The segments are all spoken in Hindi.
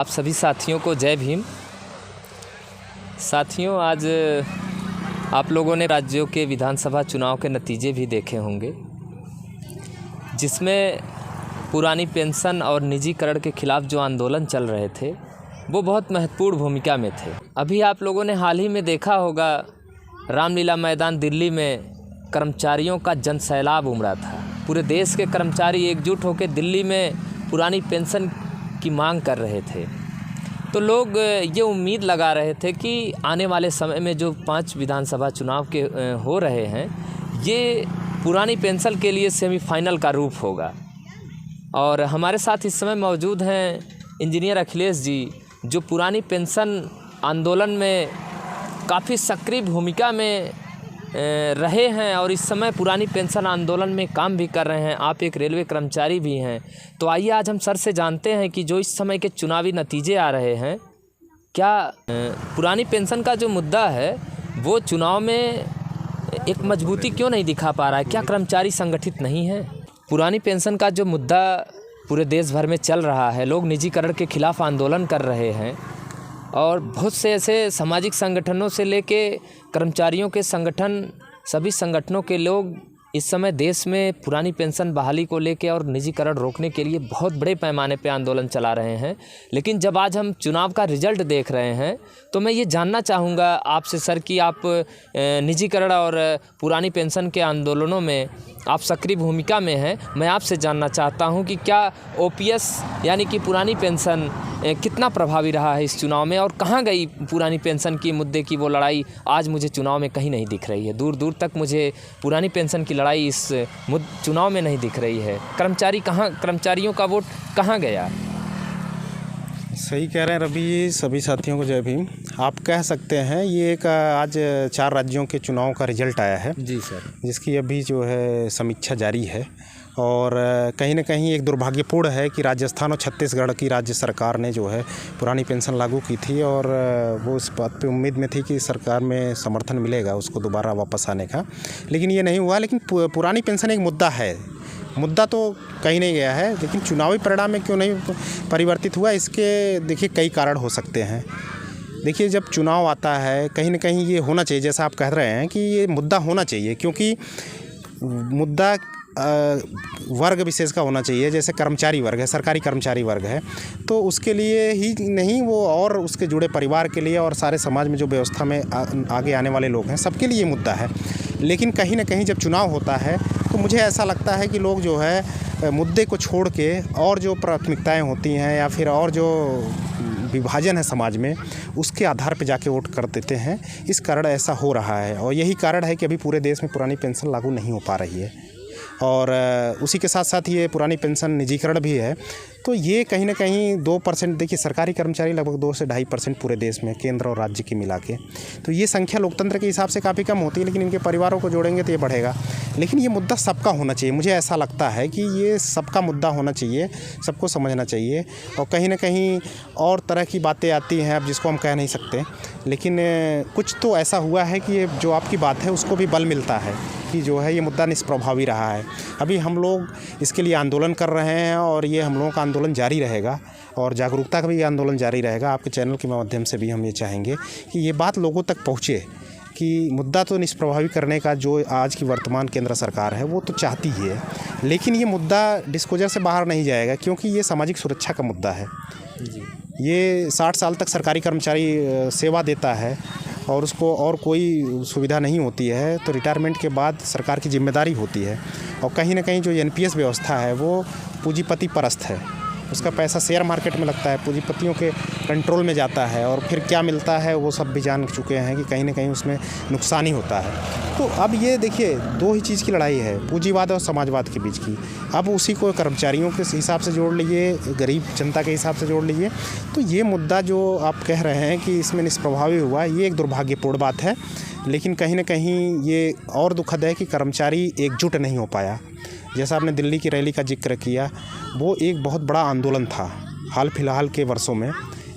आप सभी साथियों को जय भीम। साथियों, आज आप लोगों ने राज्यों के विधानसभा चुनाव के नतीजे भी देखे होंगे, जिसमें पुरानी पेंशन और निजीकरण के खिलाफ जो आंदोलन चल रहे थे वो बहुत महत्वपूर्ण भूमिका में थे। अभी आप लोगों ने हाल ही में देखा होगा, रामलीला मैदान दिल्ली में कर्मचारियों का जनसैलाब उमड़ा था। पूरे देश के कर्मचारी एकजुट होकर दिल्ली में पुरानी पेंशन की मांग कर रहे थे। तो लोग ये उम्मीद लगा रहे थे कि आने वाले समय में जो 5 विधानसभा चुनाव के हो रहे हैं, ये पुरानी पेंशन के लिए सेमीफाइनल का रूप होगा। और हमारे साथ इस समय मौजूद हैं इंजीनियर अखिलेश जी, जो पुरानी पेंशन आंदोलन में काफ़ी सक्रिय भूमिका में रहे हैं और इस समय पुरानी पेंशन आंदोलन में काम भी कर रहे हैं। आप एक रेलवे कर्मचारी भी हैं। तो आइए आज हम सर से जानते हैं कि जो इस समय के चुनावी नतीजे आ रहे हैं, क्या पुरानी पेंशन का जो मुद्दा है वो चुनाव में एक मजबूती क्यों नहीं दिखा पा रहा है? क्या कर्मचारी संगठित नहीं है? पुरानी पेंशन का जो मुद्दा पूरे देश भर में चल रहा है, लोग निजीकरण के खिलाफ आंदोलन कर रहे हैं और बहुत से ऐसे सामाजिक संगठनों से लेके कर्मचारियों के संगठन, सभी संगठनों के लोग इस समय देश में पुरानी पेंशन बहाली को लेके और निजीकरण रोकने के लिए बहुत बड़े पैमाने पे आंदोलन चला रहे हैं। लेकिन जब आज हम चुनाव का रिजल्ट देख रहे हैं तो मैं ये जानना चाहूँगा आपसे सर कि आप निजीकरण और पुरानी पेंशन के आंदोलनों में आप सक्रिय भूमिका में हैं। मैं आपसे जानना चाहता हूं कि क्या ओपीएस यानी कि पुरानी पेंशन कितना प्रभावी रहा है इस चुनाव में, और कहां गई पुरानी पेंशन की मुद्दे की वो लड़ाई? आज मुझे चुनाव में कहीं नहीं दिख रही है। दूर दूर तक मुझे पुरानी पेंशन की लड़ाई इस चुनाव में नहीं दिख रही है। कर्मचारियों का वोट कहाँ गया? सही कह रहे हैं रवि जी। सभी साथियों को जय भीम। आप कह सकते हैं ये एक आज 4 राज्यों के चुनाव का रिजल्ट आया है जी सर, जिसकी अभी जो है समीक्षा जारी है। और कहीं ना कहीं एक दुर्भाग्यपूर्ण है कि राजस्थान और छत्तीसगढ़ की राज्य सरकार ने जो है पुरानी पेंशन लागू की थी और वो इस बात पे उम्मीद में थी कि सरकार में समर्थन मिलेगा उसको दोबारा वापस आने का, लेकिन ये नहीं हुआ। लेकिन पुरानी पेंशन एक मुद्दा है, मुद्दा तो कहीं नहीं गया है, लेकिन चुनावी परिणाम में क्यों नहीं परिवर्तित हुआ, इसके देखिए कई कारण हो सकते हैं। देखिए, जब चुनाव आता है कहीं ना कहीं ये होना चाहिए, जैसा आप कह रहे हैं कि ये मुद्दा होना चाहिए, क्योंकि मुद्दा वर्ग विशेष का होना चाहिए। जैसे कर्मचारी वर्ग है, सरकारी कर्मचारी वर्ग है, तो उसके लिए ही नहीं, वो और उसके जुड़े परिवार के लिए और सारे समाज में जो व्यवस्था में आगे आने वाले लोग हैं, सबके लिए मुद्दा है। लेकिन कहीं ना कहीं जब चुनाव होता है तो मुझे ऐसा लगता है कि लोग जो है मुद्दे को छोड़ के और जो प्राथमिकताएं होती हैं या फिर और जो विभाजन है समाज में, उसके आधार पर जाके वोट कर देते हैं। इस कारण ऐसा हो रहा है और यही कारण है कि अभी पूरे देश में पुरानी पेंशन लागू नहीं हो पा रही है। और उसी के साथ साथ ये पुरानी पेंशन निजीकरण भी है, तो ये कहीं ना कहीं 2%, देखिए सरकारी कर्मचारी लगभग 2 से 2.5% पूरे देश में, केंद्र और राज्य की मिला के, तो ये संख्या लोकतंत्र के हिसाब से काफ़ी कम होती है, लेकिन इनके परिवारों को जोड़ेंगे तो ये बढ़ेगा। लेकिन ये मुद्दा सबका होना चाहिए, मुझे ऐसा लगता है कि ये सबका मुद्दा होना चाहिए, सबको समझना चाहिए। और कहीं ना कहीं और तरह की बातें आती हैं अब जिसको हम कह नहीं सकते, लेकिन कुछ तो ऐसा हुआ है कि ये जो आपकी बात है उसको भी बल मिलता है कि जो है ये मुद्दा निष्प्रभावी रहा है। अभी हम लोग इसके लिए आंदोलन कर रहे हैं और ये हम लोगों का आंदोलन जारी रहेगा और जागरूकता का भी आंदोलन जारी रहेगा। आपके चैनल के माध्यम से भी हम ये चाहेंगे कि ये बात लोगों तक पहुँचे कि मुद्दा तो निष्प्रभावी करने का जो आज की वर्तमान केंद्र सरकार है वो तो चाहती ही है, लेकिन ये मुद्दा डिस्क्लोजर से बाहर नहीं जाएगा, क्योंकि ये सामाजिक सुरक्षा का मुद्दा है। ये 60 साल तक सरकारी कर्मचारी सेवा देता है और उसको और कोई सुविधा नहीं होती है, तो रिटायरमेंट के बाद सरकार की जिम्मेदारी होती है। और कहीं ना कहीं जो एनपीएस व्यवस्था है वो पूंजीपति परस्त है, उसका पैसा शेयर मार्केट में लगता है, पूंजीपतियों के कंट्रोल में जाता है और फिर क्या मिलता है वो सब भी जान चुके हैं कि कहीं ना कहीं उसमें नुकसान ही होता है। तो अब ये देखिए 2 ही चीज़ की लड़ाई है, पूंजीवाद और समाजवाद के बीच की। अब उसी को कर्मचारियों के हिसाब से जोड़ लीजिए, गरीब जनता के हिसाब से जोड़ लीजिए, तो ये मुद्दा जो आप कह रहे हैं कि इसमें निष्प्रभावी हुआ, ये एक दुर्भाग्यपूर्ण बात है। लेकिन कहीं ना कहीं ये और दुखद है कि कर्मचारी एकजुट नहीं हो पाया। जैसा आपने दिल्ली की रैली का जिक्र किया, वो एक बहुत बड़ा आंदोलन था हाल फिलहाल के वर्षों में,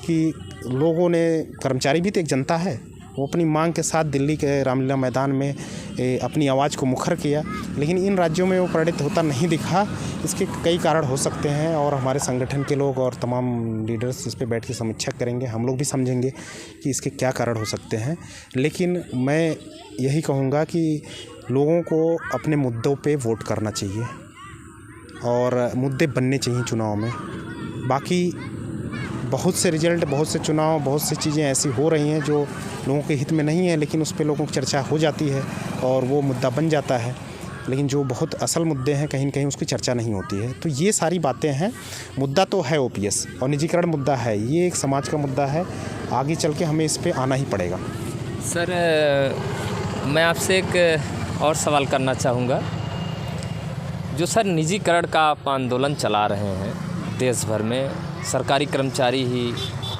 कि लोगों ने, कर्मचारी भी तो एक जनता है, वो अपनी मांग के साथ दिल्ली के रामलीला मैदान में अपनी आवाज़ को मुखर किया, लेकिन इन राज्यों में वो प्रेरित होता नहीं दिखा। इसके कई कारण हो सकते हैं और हमारे संगठन के लोग और तमाम लीडर्स इस पे बैठ के समीक्षा करेंगे, हम लोग भी समझेंगे कि इसके क्या कारण हो सकते हैं। लेकिन मैं यही कहूँगा कि लोगों को अपने मुद्दों पे वोट करना चाहिए और मुद्दे बनने चाहिए चुनाव में। बाकी बहुत से रिजल्ट, बहुत से चुनाव, बहुत सी चीज़ें ऐसी हो रही हैं जो लोगों के हित में नहीं है, लेकिन उस पे लोगों की चर्चा हो जाती है और वो मुद्दा बन जाता है। लेकिन जो बहुत असल मुद्दे हैं कहीं न कहीं उसकी चर्चा नहीं होती है। तो ये सारी बातें हैं। मुद्दा तो है ओपीएस और निजीकरण मुद्दा है, ये एक समाज का मुद्दा है। आगे चल के हमें इस पे आना ही पड़ेगा। सर, मैं आपसे एक और सवाल करना चाहूँगा। जो सर निजीकरण का आप आंदोलन चला रहे हैं देश भर में, सरकारी कर्मचारी ही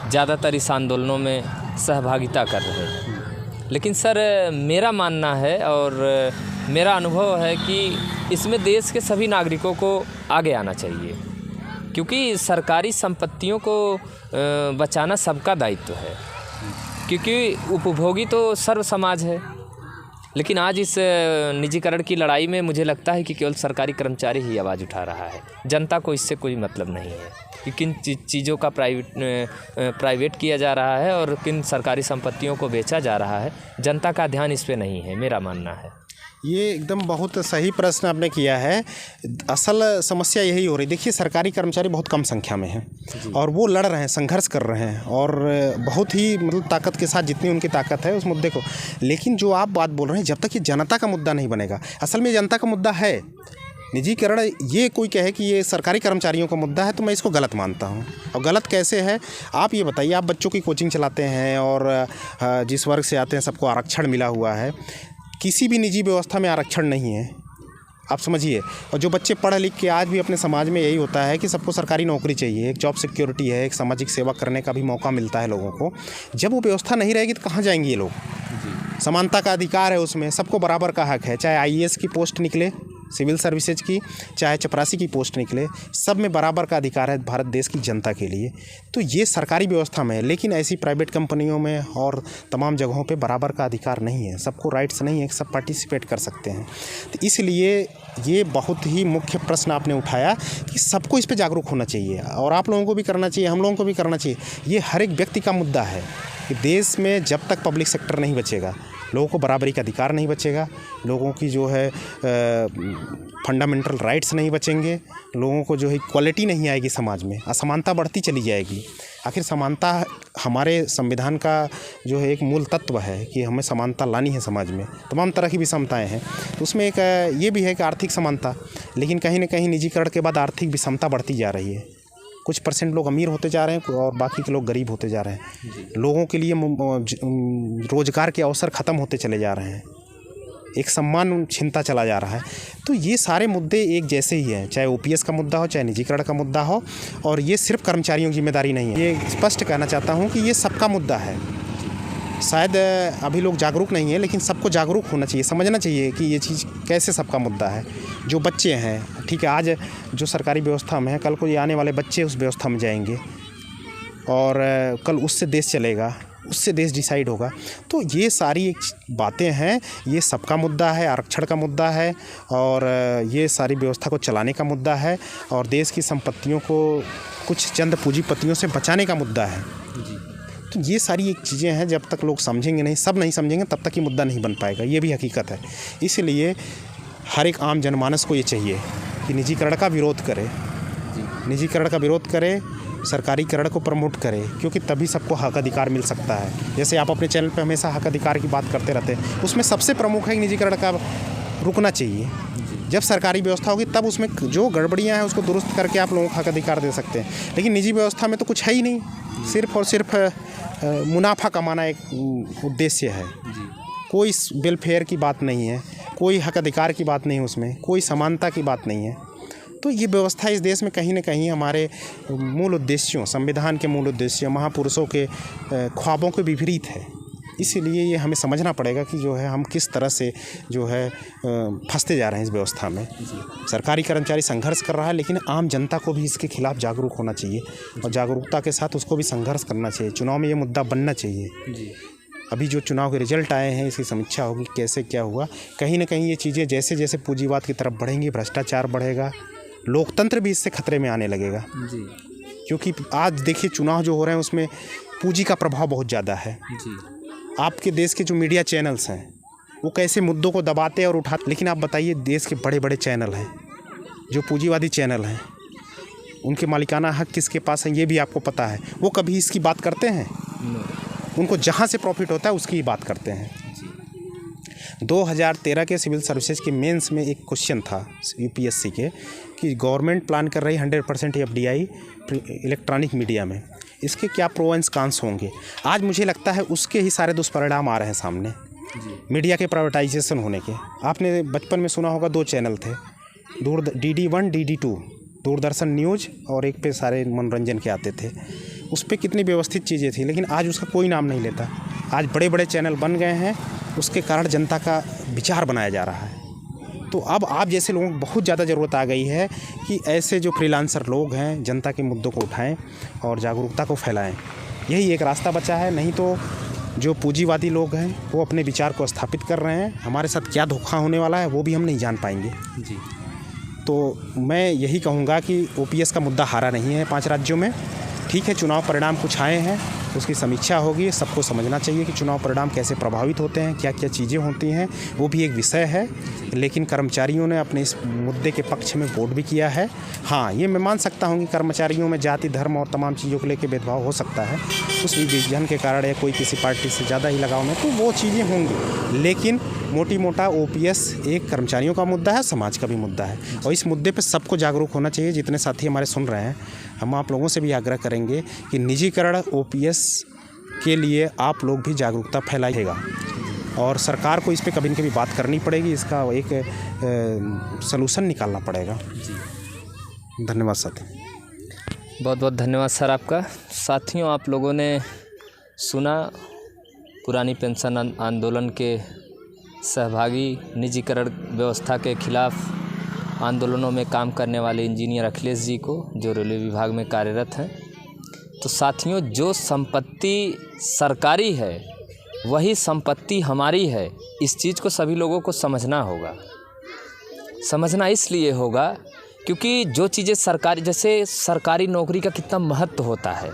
ज़्यादातर इस आंदोलनों में सहभागिता कर रहे हैं, लेकिन सर मेरा मानना है और मेरा अनुभव है कि इसमें देश के सभी नागरिकों को आगे आना चाहिए, क्योंकि सरकारी संपत्तियों को बचाना सबका दायित्व है, क्योंकि उपभोगी तो सर्व समाज है। लेकिन आज इस निजीकरण की लड़ाई में मुझे लगता है कि केवल सरकारी कर्मचारी ही आवाज़ उठा रहा है, जनता को इससे कोई मतलब नहीं है कि किन चीज़ों का प्राइवेट किया जा रहा है और किन सरकारी संपत्तियों को बेचा जा रहा है। जनता का ध्यान इस पे नहीं है, मेरा मानना है। ये एकदम बहुत सही प्रश्न आपने किया है। असल समस्या यही हो रही, देखिए सरकारी कर्मचारी बहुत कम संख्या में हैं और वो लड़ रहे हैं, संघर्ष कर रहे हैं और बहुत ही मतलब ताकत के साथ, जितनी उनकी ताकत है उस मुद्दे को। लेकिन जो आप बात बोल रहे हैं, जब तक ये जनता का मुद्दा नहीं बनेगा, असल में जनता का मुद्दा है निजीकरण। ये कोई कहे कि ये सरकारी कर्मचारियों का मुद्दा है तो मैं इसको गलत मानता हूँ। और गलत कैसे है आप ये बताइए। आप बच्चों की कोचिंग चलाते हैं और जिस वर्ग से आते हैं सबको आरक्षण मिला हुआ है। किसी भी निजी व्यवस्था में आरक्षण नहीं है, आप समझिए। और जो बच्चे पढ़ लिख के आज भी अपने समाज में यही होता है कि सबको सरकारी नौकरी चाहिए, एक जॉब सिक्योरिटी है, एक सामाजिक सेवा करने का भी मौका मिलता है लोगों को। जब वो व्यवस्था नहीं रहेगी तो कहाँ जाएंगे ये लोग? समानता का अधिकार है उसमें, सबको बराबर का हक है। चाहे आईएएस की पोस्ट निकले सिविल सर्विसेज की, चाहे चपरासी की पोस्ट निकले, सब में बराबर का अधिकार है भारत देश की जनता के लिए। तो ये सरकारी व्यवस्था में है, लेकिन ऐसी प्राइवेट कंपनियों में और तमाम जगहों पे बराबर का अधिकार नहीं है, सबको राइट्स नहीं है, सब पार्टिसिपेट कर सकते हैं। तो इसलिए ये बहुत ही मुख्य प्रश्न आपने उठाया कि सबको इस पे जागरूक होना चाहिए और आप लोगों को भी करना चाहिए, हम लोगों को भी करना चाहिए। ये हर एक व्यक्ति का मुद्दा है कि देश में जब तक पब्लिक सेक्टर नहीं बचेगा, लोगों को बराबरी का अधिकार नहीं बचेगा, लोगों की जो है फंडामेंटल राइट्स नहीं बचेंगे, लोगों को जो है इक्वालिटी नहीं आएगी समाज में, असमानता बढ़ती चली जाएगी। आखिर समानता हमारे संविधान का जो है एक मूल तत्व है कि हमें समानता लानी है समाज में। तमाम तरह की विषमताएं हैं, तो उसमें एक ये भी है कि आर्थिक समानता। लेकिन कहीं ना कहीं निजीकरण के बाद आर्थिक विषमता बढ़ती जा रही है। कुछ परसेंट लोग अमीर होते जा रहे हैं और बाकी के लोग गरीब होते जा रहे हैं। लोगों के लिए रोजगार के अवसर ख़त्म होते चले जा रहे हैं, एक सम्मान छिनता चला जा रहा है। तो ये सारे मुद्दे एक जैसे ही हैं, चाहे ओपीएस का मुद्दा हो, चाहे निजीकरण का मुद्दा हो। और ये सिर्फ कर्मचारियों की जिम्मेदारी नहीं है, ये स्पष्ट कहना चाहता हूँ कि ये सबका मुद्दा है। शायद अभी लोग जागरूक नहीं है, लेकिन सबको जागरूक होना चाहिए, समझना चाहिए कि ये चीज़ कैसे सबका मुद्दा है। जो बच्चे हैं, ठीक है, आज जो सरकारी व्यवस्था में है, कल को ये आने वाले बच्चे उस व्यवस्था में जाएंगे और कल उससे देश चलेगा, उससे देश डिसाइड होगा। तो ये सारी बातें हैं, ये सबका मुद्दा है, आरक्षण का मुद्दा है और ये सारी व्यवस्था को चलाने का मुद्दा है और देश की संपत्तियों को कुछ चंद पूंजीपतियों से बचाने का मुद्दा है। तो ये सारी एक चीज़ें हैं, जब तक लोग समझेंगे नहीं, सब नहीं समझेंगे, तब तक ये मुद्दा नहीं बन पाएगा। ये भी हकीकत है। इसलिए हर एक आम जनमानस को ये चाहिए कि निजीकरण का विरोध करे, निजीकरण का विरोध करे, सरकारीकरण को प्रमोट करे, क्योंकि तभी सबको हक अधिकार मिल सकता है। जैसे आप अपने चैनल पे हमेशा हक अधिकार की बात करते रहते हैं, उसमें सबसे प्रमुख है कि निजीकरण का रुकना चाहिए। जब सरकारी व्यवस्था होगी तब उसमें जो गड़बड़ियाँ हैं उसको दुरुस्त करके आप लोगों को हक अधिकार दे सकते हैं। लेकिन निजी व्यवस्था में तो कुछ है ही नहीं, सिर्फ और सिर्फ मुनाफा कमाना एक उद्देश्य है। कोई वेलफेयर की बात नहीं है, कोई हक अधिकार की बात नहीं है, उसमें कोई समानता की बात नहीं है। तो ये व्यवस्था इस देश में कहीं ना कहीं हमारे मूल उद्देश्यों, संविधान के मूल उद्देश्यों, महापुरुषों के ख्वाबों के विपरीत है। इसीलिए ये हमें समझना पड़ेगा कि जो है हम किस तरह से जो है फंसते जा रहे हैं इस व्यवस्था में। सरकारी कर्मचारी संघर्ष कर रहा है, लेकिन आम जनता को भी इसके खिलाफ जागरूक होना चाहिए और जागरूकता के साथ उसको भी संघर्ष करना चाहिए। चुनाव में ये मुद्दा बनना चाहिए। अभी जो चुनाव के रिजल्ट आए हैं इसकी समीक्षा होगी, कैसे क्या हुआ। कहीं ना कहीं ये चीज़ें जैसे जैसे पूंजीवाद की तरफ बढ़ेंगी, भ्रष्टाचार बढ़ेगा, लोकतंत्र भी इससे खतरे में आने लगेगा जी क्योंकि आज देखिए चुनाव जो हो रहे हैं उसमें पूंजी का प्रभाव बहुत ज़्यादा है। जी आपके देश के जो मीडिया चैनल्स हैं वो कैसे मुद्दों को दबाते और उठाते, लेकिन आप बताइए देश के बड़े बड़े चैनल हैं जो पूंजीवादी चैनल हैं, उनके मालिकाना हक किसके पास है ये भी आपको पता है। वो कभी इसकी बात करते हैं? उनको जहाँ से प्रॉफिट होता है उसकी ही बात करते हैं। 2013 के सिविल सर्विसेज के मेंस में एक क्वेश्चन था यूपीएससी के कि गवर्नमेंट प्लान कर रही 100% FDI इलेक्ट्रॉनिक मीडिया में, इसके क्या प्रो एंड कॉन्स होंगे। आज मुझे लगता है उसके ही सारे दुष्परिणाम आ रहे हैं सामने मीडिया के प्राइवेटाइजेशन होने के। आपने बचपन में सुना होगा 2 चैनल थे, DD1 DD2, दूरदर्शन न्यूज़, और एक पे सारे मनोरंजन के आते थे। उस पर कितनी व्यवस्थित चीज़ें थी, लेकिन आज उसका कोई नाम नहीं लेता। आज बड़े बड़े चैनल बन गए हैं, उसके कारण जनता का विचार बनाया जा रहा है। तो अब आप जैसे लोगों को बहुत ज़्यादा ज़रूरत आ गई है कि ऐसे जो फ्रीलांसर लोग हैं जनता के मुद्दों को उठाएं और जागरूकता को फैलाएं। यही एक रास्ता बचा है, नहीं तो जो पूंजीवादी लोग हैं वो अपने विचार को स्थापित कर रहे हैं। हमारे साथ क्या धोखा होने वाला है वो भी हम नहीं जान पाएंगे जी। तो मैं यही कहूँगा कि OPS का मुद्दा हारा नहीं है 5 राज्यों में। ठीक है, चुनाव परिणाम कुछ आए हैं, उसकी समीक्षा होगी। सबको समझना चाहिए कि चुनाव परिणाम कैसे प्रभावित होते हैं, क्या क्या चीज़ें होती हैं, वो भी एक विषय है। लेकिन कर्मचारियों ने अपने इस मुद्दे के पक्ष में वोट भी किया है। हाँ, ये मैं मान सकता हूँ कि कर्मचारियों में जाति, धर्म और तमाम चीज़ों को लेकर भेदभाव हो सकता है, उस विभाजन के कारण या कोई किसी पार्टी से ज़्यादा ही लगाव में, तो वो चीज़ें होंगी। लेकिन मोटी मोटा OPS एक कर्मचारियों का मुद्दा है, समाज का भी मुद्दा है, और इस मुद्दे पर सबको जागरूक होना चाहिए। जितने साथी हमारे सुन रहे हैं, हम आप लोगों से भी आग्रह करेंगे कि निजीकरण OPS के लिए आप लोग भी जागरूकता फैलाइएगा, और सरकार को इस पे कभी न कभी बात करनी पड़ेगी, इसका एक सलूशन निकालना पड़ेगा। धन्यवाद साथी। बहुत बहुत धन्यवाद सर आपका। साथियों, आप लोगों ने सुना पुरानी पेंशन आंदोलन के सहभागी, निजीकरण व्यवस्था के खिलाफ आंदोलनों में काम करने वाले इंजीनियर अखिलेश जी को, जो रेलवे विभाग में कार्यरत हैं। तो साथियों, जो संपत्ति सरकारी है वही संपत्ति हमारी है, इस चीज़ को सभी लोगों को समझना होगा। समझना इसलिए होगा क्योंकि जो चीज़ें सरकारी, जैसे सरकारी नौकरी का कितना महत्व होता है,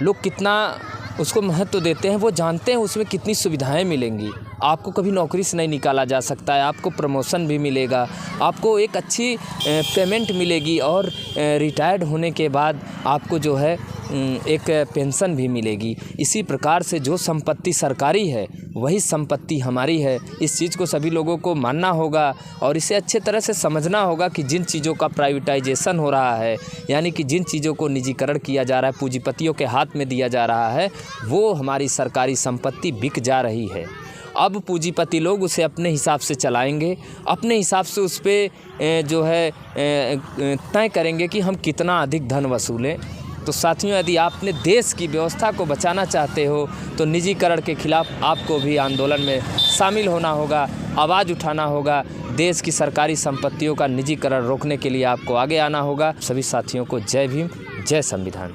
लोग कितना उसको महत्व देते हैं, वो जानते हैं उसमें कितनी सुविधाएं मिलेंगी। आपको कभी नौकरी से नहीं निकाला जा सकता है, आपको प्रमोशन भी मिलेगा, आपको एक अच्छी पेमेंट मिलेगी, और रिटायर्ड होने के बाद आपको जो है एक पेंशन भी मिलेगी। इसी प्रकार से जो संपत्ति सरकारी है वही संपत्ति हमारी है। इस चीज़ को सभी लोगों को मानना होगा और इसे अच्छे तरह से समझना होगा कि जिन चीज़ों का प्राइवेटाइजेशन हो रहा है, यानी कि जिन चीज़ों को निजीकरण किया जा रहा है, पूंजीपतियों के हाथ में दिया जा रहा है, वो हमारी सरकारी संपत्ति बिक जा रही है। अब पूंजीपति लोग उसे अपने हिसाब से चलाएंगे, अपने हिसाब से उस पर जो है तय करेंगे कि हम कितना अधिक धन वसूलें। तो साथियों, यदि आपने देश की व्यवस्था को बचाना चाहते हो तो निजीकरण के खिलाफ आपको भी आंदोलन में शामिल होना होगा, आवाज़ उठाना होगा। देश की सरकारी संपत्तियों का निजीकरण रोकने के लिए आपको आगे आना होगा। सभी साथियों को जय भीम, जय संविधान।